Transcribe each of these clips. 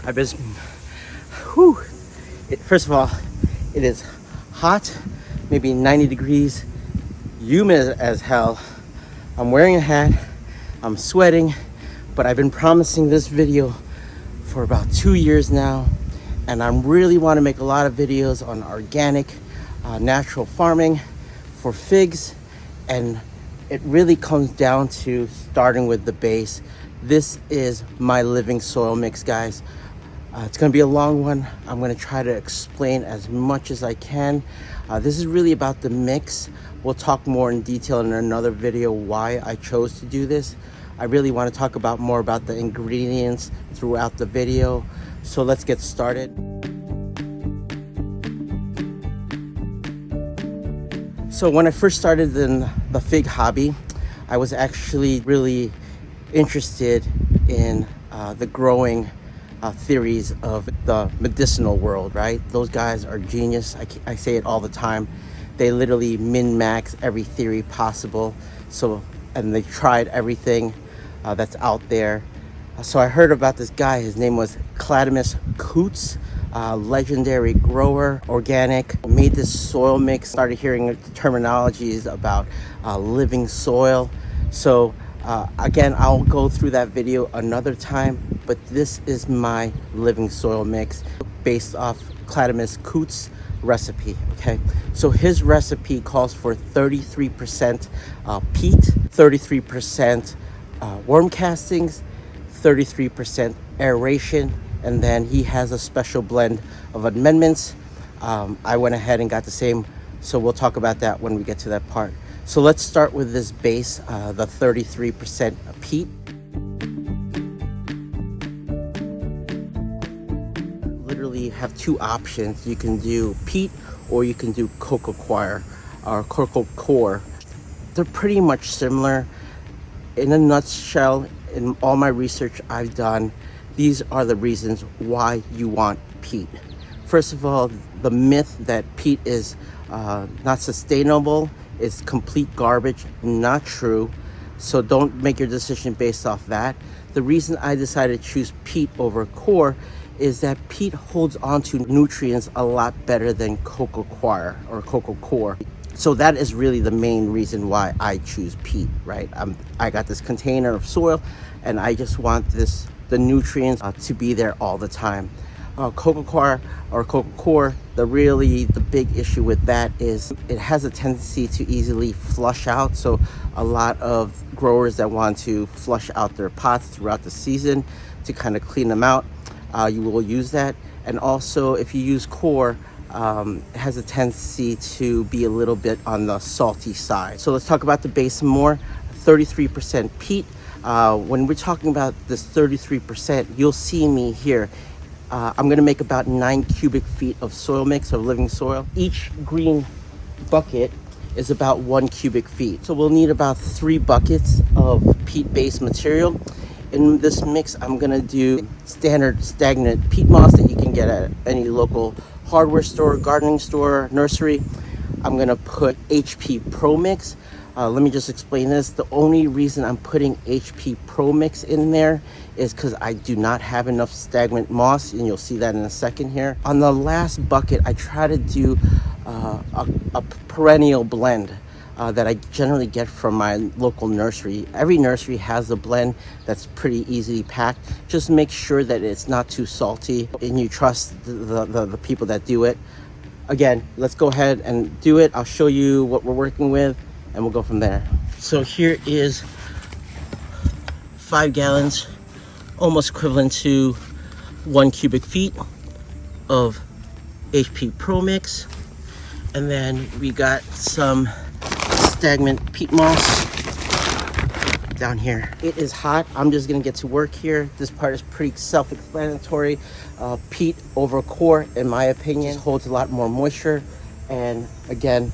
I've been, whew. First of all, it is hot, maybe 90 degrees, humid as hell. I'm wearing a hat, I'm sweating, but I've been promising this video for about 2 years now, and I really want to make a lot of videos on organic, natural farming for figs, and it really comes down to starting with the base. This is my living soil mix, guys. It's going to be a long one. I'm going to try to explain as much as I can. This is really about the mix. We'll talk more in detail in another video why I chose to do this. I really want to talk about more about the ingredients throughout the video. So let's get started. So when I first started in the fig hobby, I was actually really interested in the growing theories of the medicinal world, right? Those guys are genius. I say it all the time. They literally min-max every theory possible. And they tried everything that's out there. So I heard about this guy. His name was Clackamus Coots, legendary grower, organic, made this soil mix. Started hearing terminologies about living soil. So again, I'll go through that video another time, but this is my living soil mix based off Clackamus Coots recipe. Okay, so his recipe calls for 33% peat, 33% worm castings, 33% aeration, and then he has a special blend of amendments. I went ahead and got the same, so we'll talk about that when we get to that part. So let's start with this base, the 33% peat. Literally have two options. You can do peat or you can do coco coir or coco coir. They're pretty much similar. In a nutshell, in all my research I've done, these are the reasons why you want peat. First of all, the myth that peat is not sustainable, is complete garbage, not true. So don't make your decision based off that. The reason I decided to choose peat over coir is that peat holds onto nutrients a lot better than coco coir or coco coir. So that is really the main reason why I choose peat, right? I got this container of soil and I just want the nutrients to be there all the time. Coco coir or coco coir, the big issue with that is it has a tendency to easily flush out. So a lot of growers that want to flush out their pots throughout the season to kind of clean them out, you will use that. And also if you use coir, it has a tendency to be a little bit on the salty side. So let's talk about the base more. 33% peat. When we're talking about this 33%, you'll see me here. I'm going to make about 9 cubic feet of soil mix, of living soil. Each green bucket is about 1 cubic feet. So we'll need about 3 buckets of peat-based material. In this mix, I'm going to do standard stagnant peat moss that you can get at any local hardware store, gardening store, nursery. I'm going to put HP Pro Mix. Let me just explain this. The only reason I'm putting HP Pro Mix in there is because I do not have enough stagnant moss, and you'll see that in a second here. On the last bucket, I try to do a perennial blend that I generally get from my local nursery. Every nursery has a blend that's pretty easily packed. Just make sure that it's not too salty and you trust the people that do it. Again, let's go ahead and do it. I'll show you what we're working with and we'll go from there. So here is 5 gallons, almost equivalent to 1 cubic feet of HP Pro Mix. And then we got some stagnant peat moss down here. It is hot. I'm just gonna get to work here. This part is pretty self-explanatory. Peat over coir, in my opinion, holds a lot more moisture and again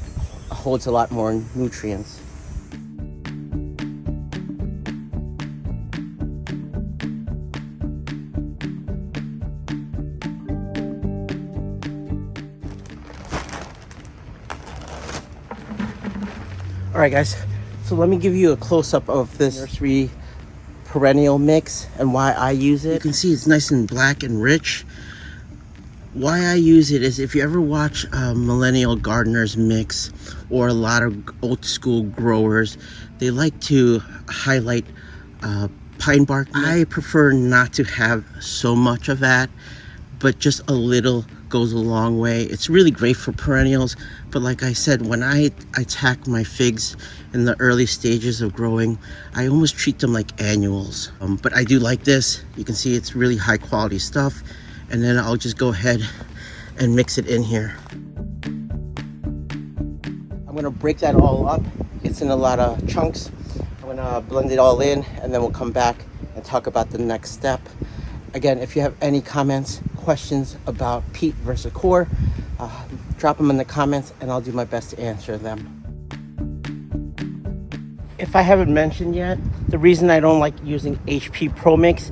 holds a lot more nutrients. All right, guys, so let me give you a close-up of this nursery perennial mix and why I use it. You can see it's nice and black and rich. Why I use it is if you ever watch millennial gardeners mix or a lot of old school growers, they like to highlight pine bark. I prefer not to have so much of that, but just a little goes a long way. It's really great for perennials, but like I said, when I attack my figs in the early stages of growing, I almost treat them like annuals. But I do like this. You can see it's really high quality stuff. And then I'll just go ahead and mix it in here. I'm gonna break that all up. It's in a lot of chunks. I'm gonna blend it all in, and then we'll come back and talk about the next step. Again, if you have any comments, questions about peat versus coir, drop them in the comments and I'll do my best to answer them. If I haven't mentioned yet, the reason I don't like using HP Pro Mix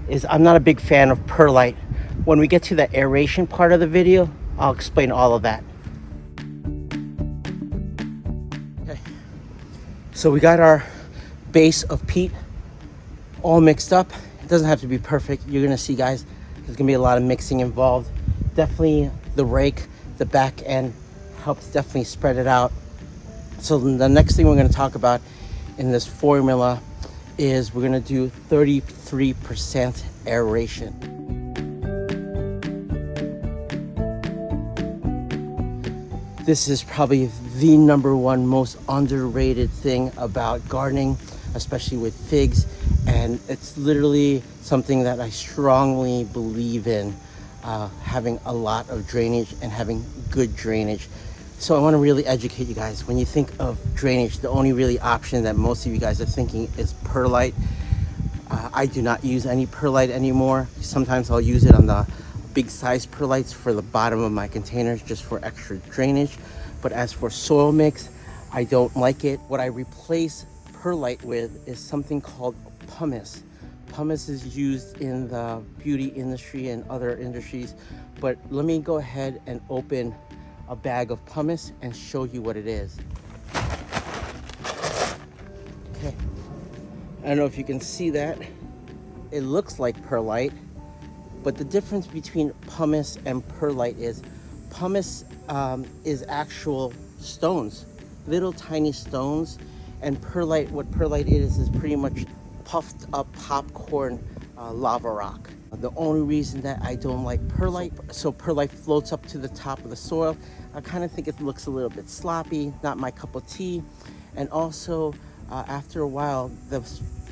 is I'm not a big fan of Perlite. When we get to the aeration part of the video, I'll explain all of that. Okay, so we got our base of peat all mixed up. It doesn't have to be perfect. You're gonna see, guys, there's gonna be a lot of mixing involved. Definitely the rake, the back end helps definitely spread it out. So the next thing we're gonna talk about in this formula is we're gonna do 33% aeration. This is probably the number one most underrated thing about gardening, especially with figs. And it's literally something that I strongly believe in, having a lot of drainage and having good drainage. So I want to really educate you guys. When you think of drainage, the only really option that most of you guys are thinking is perlite. I do not use any perlite anymore. Sometimes I'll use it on the big size perlites for the bottom of my containers just for extra drainage. But as for soil mix, I don't like it. What I replace perlite with is something called pumice. Pumice is used in the beauty industry and other industries, but let me go ahead and open a bag of pumice and show you what it is. Okay, I don't know if you can see that. It looks like perlite, but the difference between pumice and perlite is pumice is actual stones, little tiny stones, and perlite, what perlite is pretty much puffed up popcorn lava rock. The only reason that I don't like perlite, so perlite floats up to the top of the soil. I kind of think it looks a little bit sloppy, not my cup of tea. And also, after a while,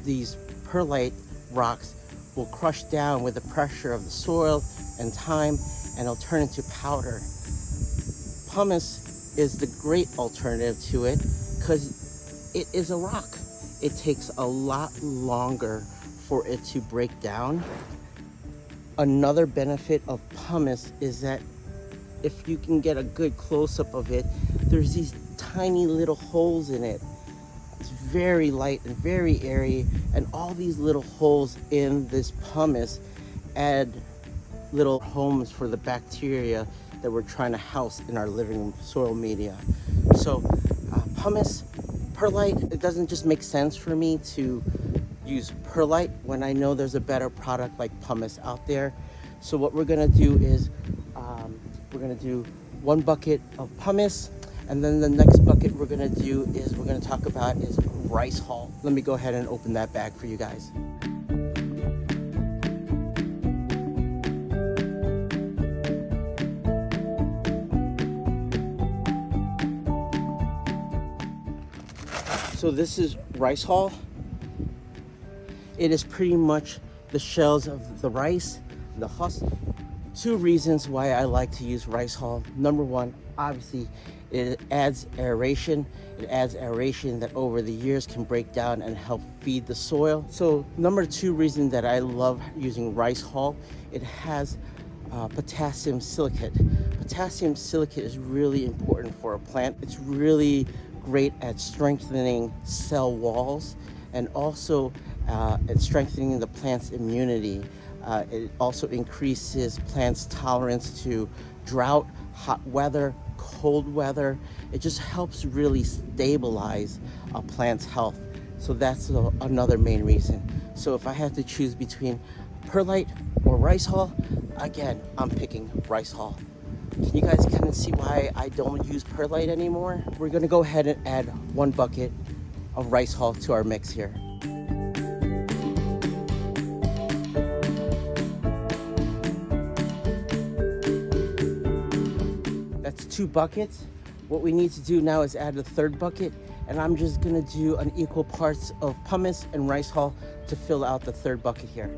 these perlite rocks will crush down with the pressure of the soil and time, and it'll turn into powder. Pumice is the great alternative to it because it is a rock. It takes a lot longer for it to break down. Another benefit of pumice is that if you can get a good close-up of it, there's these tiny little holes in it. It's very light and very airy, and all these little holes in this pumice add little homes for the bacteria that we're trying to house in our living soil media. So pumice, perlite, it doesn't just make sense for me to use perlite when I know there's a better product like pumice out there. So what we're gonna do is we're gonna do 1 bucket of pumice, and then the next bucket we're gonna do is we're gonna talk about is rice hull. Let me go ahead and open that bag for you guys. So this is rice hull. It is pretty much the shells of the rice, the husk. 2 reasons why I like to use rice hull. Number 1, obviously, it adds aeration. It adds aeration that over the years can break down and help feed the soil. So number 2 reason that I love using rice hull, it has potassium silicate. Potassium silicate is really important for a plant. It's really great at strengthening cell walls and also at strengthening the plant's immunity. It also increases plants' tolerance to drought, hot weather, cold weather. It just helps really stabilize a plant's health. So that's another main reason. So if I had to choose between perlite or rice hull, again, I'm picking rice hull. Can you guys kind of see why I don't use perlite anymore? We're gonna go ahead and add 1 bucket of rice hull to our mix here. That's 2 buckets. What we need to do now is add a 3rd bucket, and I'm just gonna do an equal parts of pumice and rice hull to fill out the 3rd bucket here.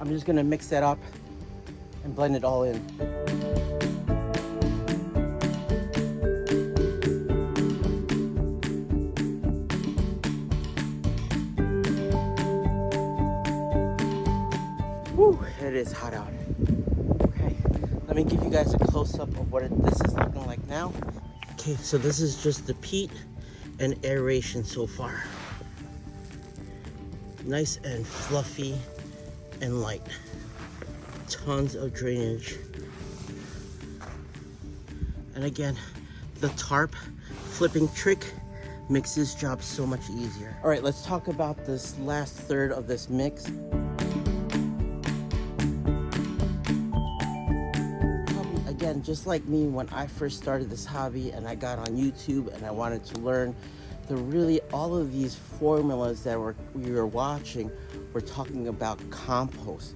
I'm just gonna mix that up and blend it all in. Woo, it is hot out. Okay, let me give you guys a close-up of what this is looking like now. Okay, so this is just the peat and aeration so far. Nice and fluffy and light. Tons of drainage. And again, the tarp flipping trick makes this job so much easier. All right, let's talk about this last third of this mix. Again, just like me, when I first started this hobby and I got on YouTube and I wanted to learn, all of these formulas that we were watching were talking about compost.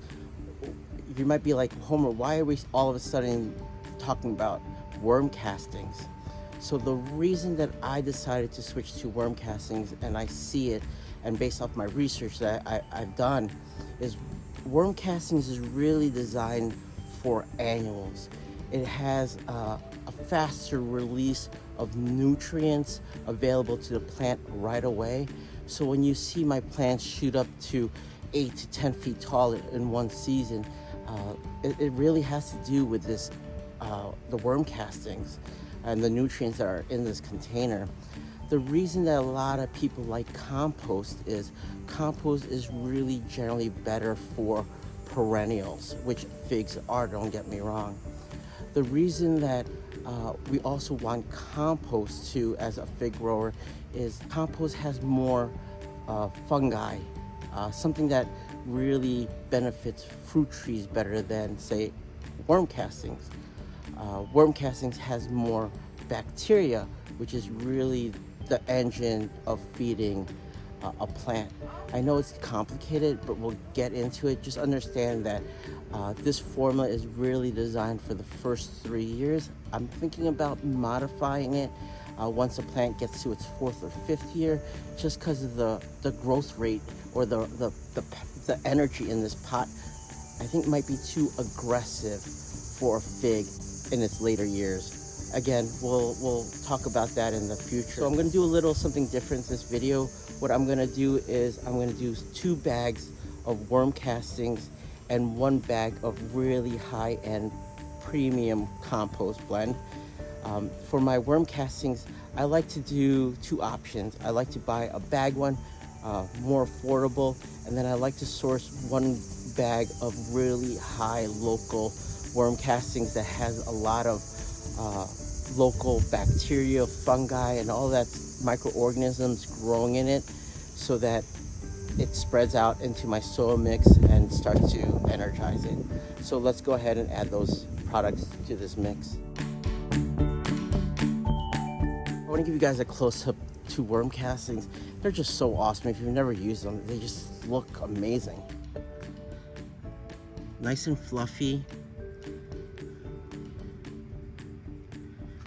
You might be like, Homer, why are we all of a sudden talking about worm castings? So the reason that I decided to switch to worm castings, and I see it, and based off my research that I've done, is worm castings is really designed for annuals. It has a faster release of nutrients available to the plant right away. So when you see my plants shoot up to 8 to 10 feet tall in one season, it really has to do with this, the worm castings and the nutrients that are in this container. The reason that a lot of people like compost is really generally better for perennials, which figs are, don't get me wrong. The reason that we also want compost too as a fig grower is compost has more fungi, something that really benefits fruit trees better than, say, worm castings. Worm castings has more bacteria, which is really the engine of feeding a plant. I know it's complicated, but we'll get into it. Just understand that this formula is really designed for the first 3 years. I'm thinking about modifying it once a plant gets to its 4th or 5th year, just because of the growth rate or the energy in this pot. I think might be too aggressive for a fig in its later years. Again, we'll talk about that in the future. So I'm going to do a little something different in this video. What I'm going to do is I'm going to do 2 bags of worm castings and 1 bag of really high-end premium compost blend. For my worm castings, I like to do 2 options. I like to buy a bag one, more affordable, and then I like to source 1 bag of really high local worm castings that has a lot of local bacteria, fungi, and all that microorganisms growing in it, so that it spreads out into my soil mix and starts to energize it. So let's go ahead and add those products to this mix. I want to give you guys a close-up to worm castings. They're just so awesome. If you've never used them, they just look amazing. Nice and fluffy.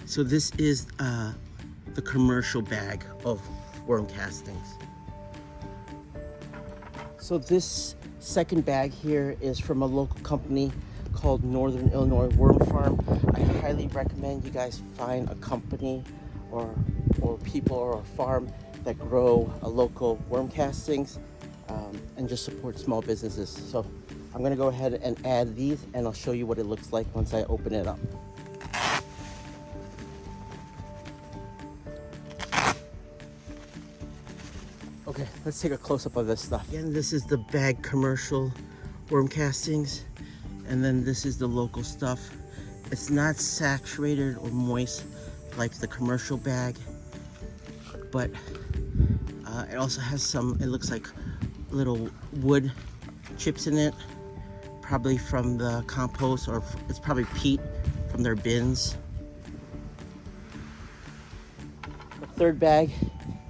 So this is the commercial bag of worm castings. So this second bag here is from a local company called Northern Illinois Worm Farm. I highly recommend you guys find a company or people or a farm that grow a local worm castings and just support small businesses. So I'm gonna go ahead and add these, and I'll show you what it looks like once I open it up. Okay, let's take a close-up of this stuff. Again, this is the bag commercial worm castings, and then this is the local stuff. It's not saturated or moist like the commercial bag, but it also has some, it looks like little wood chips in it, probably from the compost, or it's probably peat from their bins. The third bag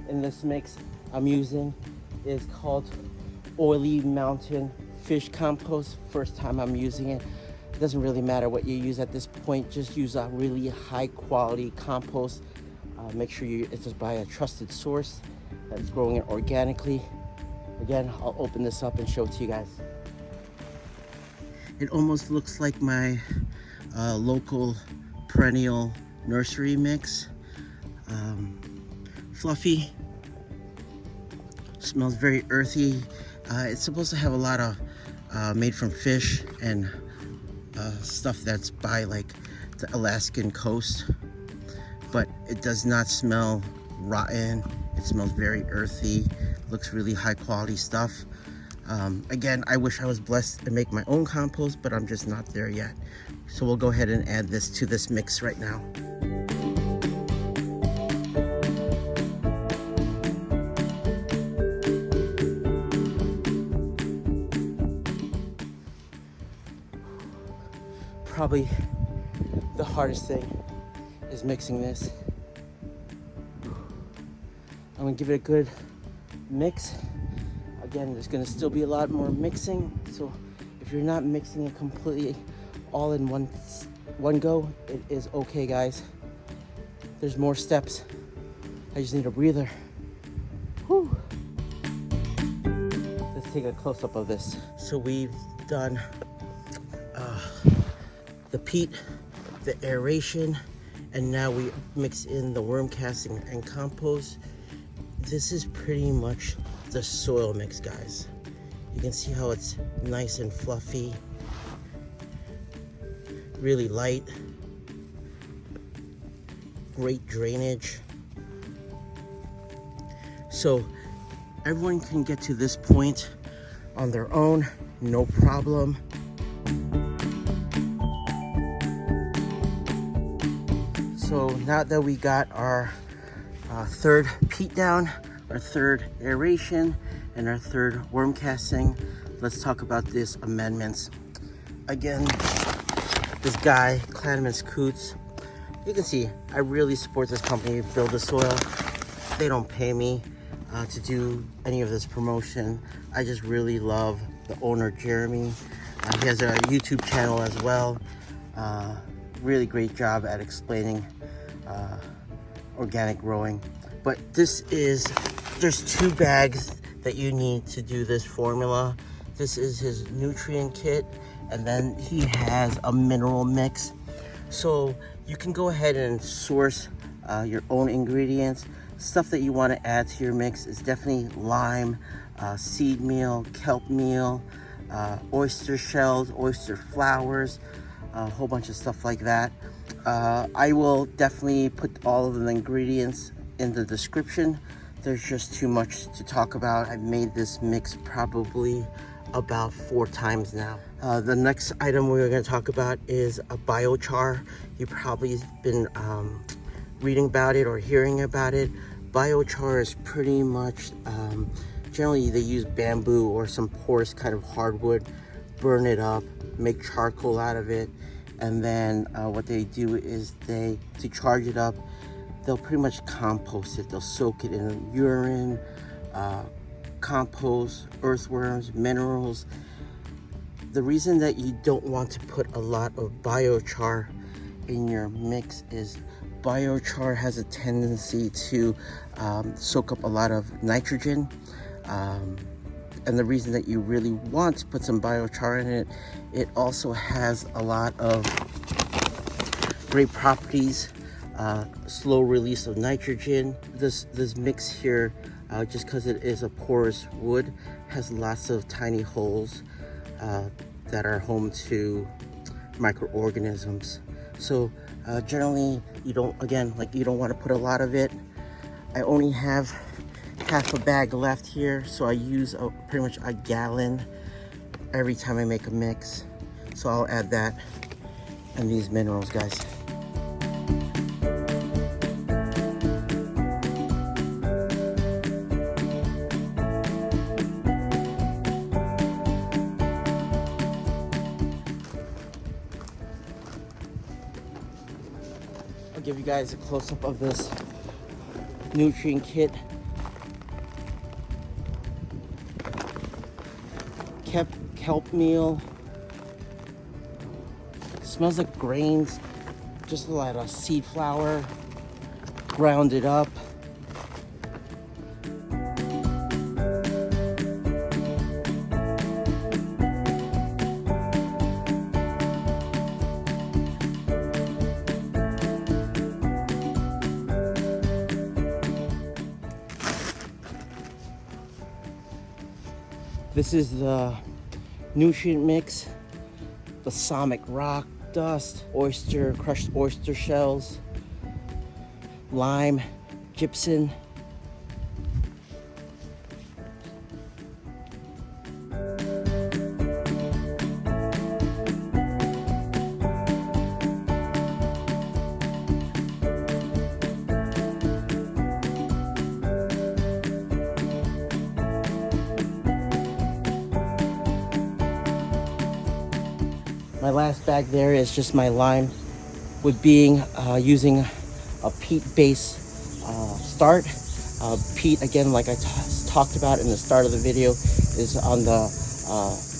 in this mix I'm using is called Oily Mountain Fish Compost. First time I'm using it. It doesn't really matter what you use at this point, just use a really high quality compost. Make sure it's just by a trusted source that's growing it organically. Again, I'll open this up and show it to you guys. It almost looks like my local perennial nursery mix. Fluffy, smells very earthy. It's supposed to have a lot of made from fish and stuff that's by like the Alaskan coast, but it does not smell rotten. It smells very earthy, looks really high quality stuff. Again, I wish I was blessed to make my own compost, but I'm just not there yet. So we'll go ahead and add this to this mix right now. Probably the hardest thing is mixing this. I'm gonna give it a good mix. Again, there's gonna still be a lot more mixing, so if you're not mixing it completely all in one go, it is okay, guys. There's more steps. I just need a breather. Whew. Let's take a close-up of this. So we've done the peat, the aeration, and now we mix in the worm casting and compost. This is pretty much the soil mix, guys. You can see how it's nice and fluffy, really light, great drainage. So everyone can get to this point on their own, no problem. So now that we got our third peat down, our third aeration, and our third worm casting, let's talk about this amendments. Again, this guy, Clackamus Coots, you can see I really support this company, Build the Soil. They don't pay me to do any of this promotion. I just really love the owner, Jeremy. He has a YouTube channel as well. Really great job at explaining organic growing. But there's 2 bags that you need to do this formula. This is his nutrient kit, and then he has a mineral mix. So you can go ahead and source your own ingredients. Stuff that you want to add to your mix is definitely lime, seed meal, kelp meal, oyster shells, oyster flowers, a whole bunch of stuff like that. I will definitely put all of the ingredients in the description. There's just too much to talk about. I've made this mix probably about 4 times now. The next item we're going to talk about is a biochar. You've probably been reading about it or hearing about it. Biochar is pretty much, generally they use bamboo or some porous kind of hardwood, burn it up, make charcoal out of it, and then what they do is to charge it up, they'll pretty much compost it. They'll soak it in urine, compost, earthworms, minerals. The reason that you don't want to put a lot of biochar in your mix is biochar has a tendency to soak up a lot of nitrogen. And the reason that you really want to put some biochar in it, it also has a lot of great properties, slow release of nitrogen. This mix here, just because it is a porous wood, has lots of tiny holes that are home to microorganisms. So generally, you don't want to put a lot of it. I only have half a bag left here, so I use pretty much a gallon every time I make a mix. So I'll add that and these minerals, guys. give you guys a close-up of this nutrient kit. Kelp meal. Smells like grains. Just a lot of seed flour. Ground it up. This is the nutrient mix: balsamic rock dust, crushed oyster shells, lime, gypsum. My last bag there is just my lime, with using a peat base start. Peat, again, like I talked about in the start of the video, is on the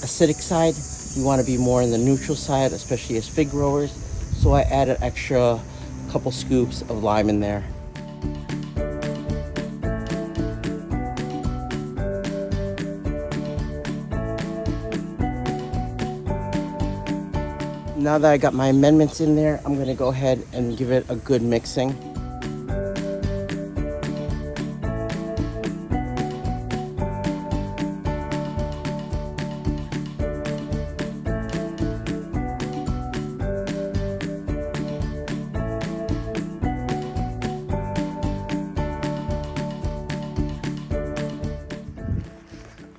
acidic side. You want to be more in the neutral side, especially as fig growers. So I added extra couple scoops of lime in there. Now that I got my amendments in there, I'm gonna go ahead and give it a good mixing.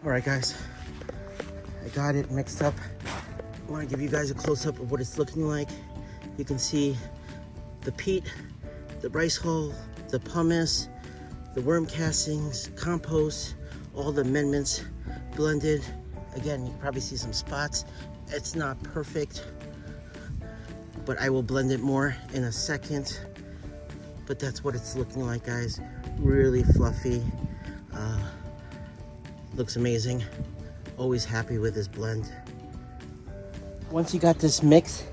All right, guys, I got it mixed up. I want to give you guys a close-up of what it's looking like. You can see the peat, the rice hull, the pumice, the worm castings, compost, all the amendments blended. Again, you can probably see some spots. It's not perfect, but I will blend it more in a second. But that's what it's looking like, guys. Really fluffy. Looks amazing. Always happy with this blend. Once you got this mix,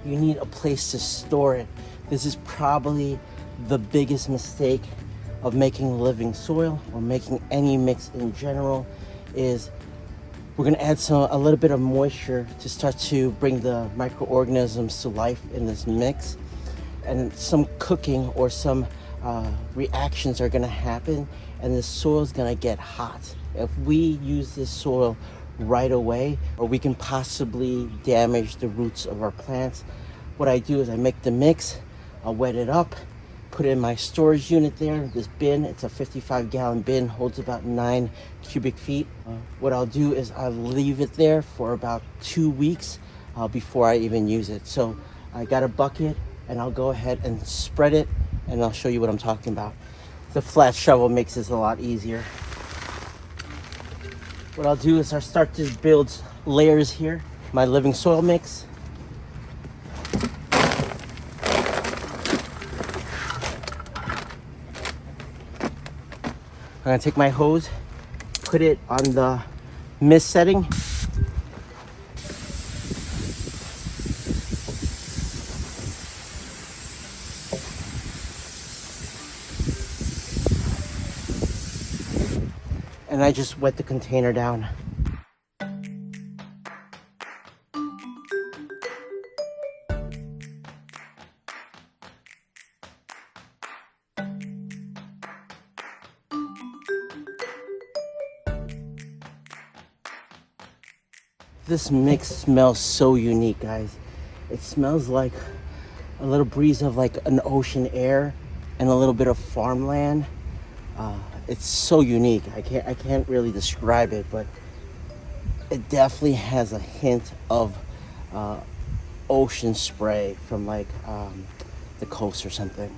you need a place to store it. This is probably the biggest mistake of making living soil or making any mix in general. Is we're gonna add a little bit of moisture to start to bring the microorganisms to life in this mix, and some cooking or some reactions are gonna happen, and the soil is gonna get hot. If we use this soil right away, or we can possibly damage the roots of our plants. What I do is I make the mix, I'll wet it up, put it in my storage unit there, this bin. It's a 55-gallon bin, holds about 9 cubic feet. What I'll do is I'll leave it there for about 2 weeks before I even use it. So I got a bucket, and I'll go ahead and spread it, and I'll show you what I'm talking about. The flat shovel makes this a lot easier. What I'll do is I'll start to build layers here. My living soil mix. I'm gonna take my hose, put it on the mist setting. And I just wet the container down. This mix smells so unique, guys. It smells like a little breeze of like an ocean air and a little bit of farmland. It's so unique. I can't really describe it, but it definitely has a hint of ocean spray from like the coast or something.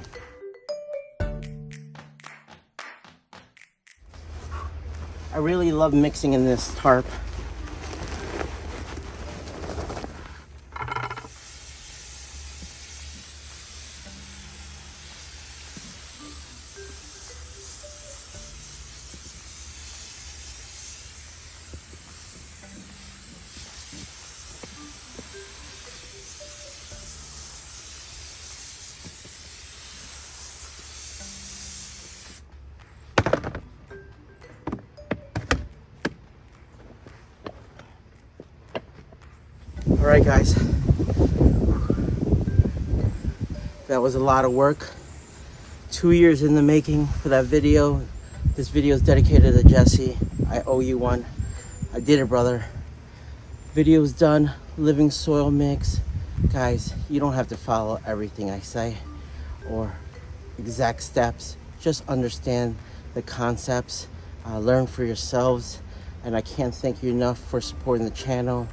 I really love mixing in this tarp. All right, guys. That was a lot of work. 2 years in the making for that video. This video is dedicated to Jesse. I owe you one. I did it, brother. Video's done. Living soil mix. Guys, you don't have to follow everything I say or exact steps. Just understand the concepts. Learn for yourselves. And I can't thank you enough for supporting the channel.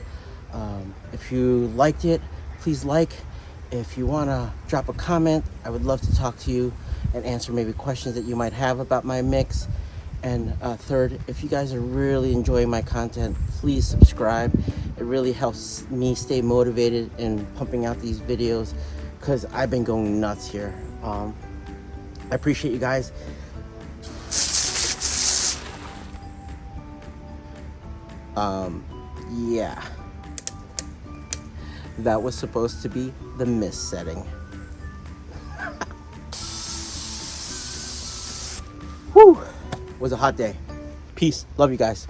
If you liked it, please like. If you want to drop a comment, I would love to talk to you and answer maybe questions that you might have about my mix. And third, if you guys are really enjoying my content, please subscribe. It really helps me stay motivated in pumping out these videos because I've been going nuts here. I appreciate you guys. Yeah. That was supposed to be the mist setting. Whew. It was a hot day. Peace. Love you guys.